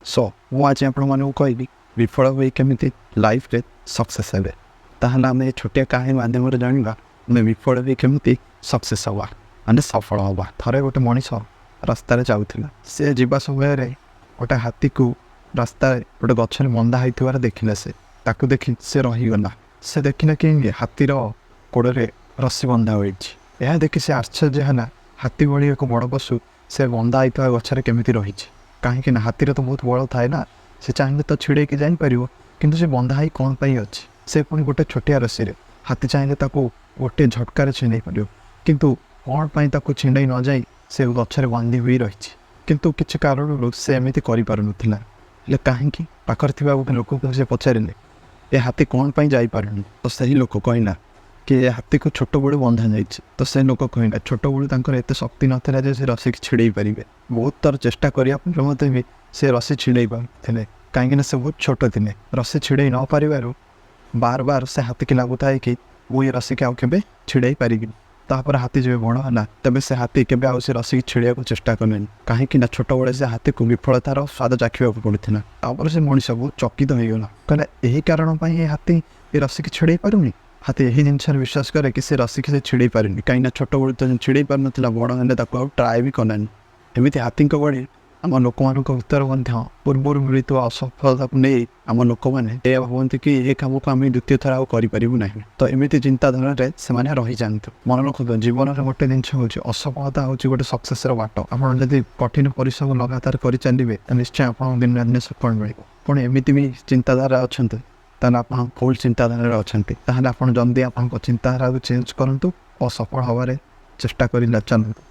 सो मुझे आपको कहबी विफल हुई केमी लाइफ रे सक्सेस हे ताहले आम छोटिया कहानी मध्यम जाना आम विफल हुई केमी सक्सेस हवा माने सफल हवा। थरे गोटे मनीष रास्तार जाऊला सी जा समय गोटे हाथी को रास्ता गोटे गचर बंधा होता देखला से ताकू देखी से रहीगला से देखना कि हाथीर गोड़े रस्सी बंधा हो देखी से आश्चर्य है हाथी भली एक बड़ पशु से बंधा होता गचर केमी रही कहीं हाथीर तो बहुत बड़ थाए ना से चाहिए तो छिड़े जापर कि से बंधा ही कौन पाई अच्छी से पुणी गोटे छोटिया रस्सी हाथी चाहिए गोटे झटकार छिंडे पार किंतु कौन पाई छिंडे न जाई से गचर बांधी हुई रही किंतु किसी कारण से एमती करें कहीं पाखर थी गोटे लोक को से पचारे ये हाथी कौन पाई जापारे तो सही लोक कहना कि हाथी को छोट बड़ू बंधा जाइए तो से लोक कहना छोट बड़ू एत शक्ति नाला जे रस्सी की छिड़े पारे बहुत थर चेष्टा करने भी से रस्सी छिड़े पारे कहीं से बहुत छोट थे रस्सी छिड़े न पार बार बार से हाथी की लगुए कि वो ये रस्सी के आगे छिड़े पारि तापर हाथी जब बड़ है तेज से हाथी के रस्सी छिड़ा को चेष्टा कले कहीं छोट बड़े से हाथी को विफलतार स्वाद चाखा पड़ता से मनीष बहुत चकित होगला कहला यही कारण हाथी ये रस्सी की छिड़े पारुनी हाथी यही जिनस विश्वास करे कि से रस्सी की से छिड़े पारे कहीं छोट बड़े तो छिड़े पार ना बड़ है ट्राए भी कलानी एमती हाथी बड़े आम लोक मान उत्तर पूर्व मिलता असफलता को नहीं आम लोक मैंने भावती कि यह कम को आम द्वितीय थर आना तो एमती चिंताधारा से रही जातु मन रखु जीवन में गोटे जिन हूँ असफलता हूँ गोटे सक्सेस बाट आपड़ी कठिन परिश्रम लगातार कर चलिए निश्चय आप दिन ना दिन सफल मिले पुणी एमती भी चिंताधारा अच्छा ताल आप भूल चिंताधारा अच्छा आप जल्दी आप चिंताधारा को चेंज करूँ और सफल हबार चेष्टा कर चलते।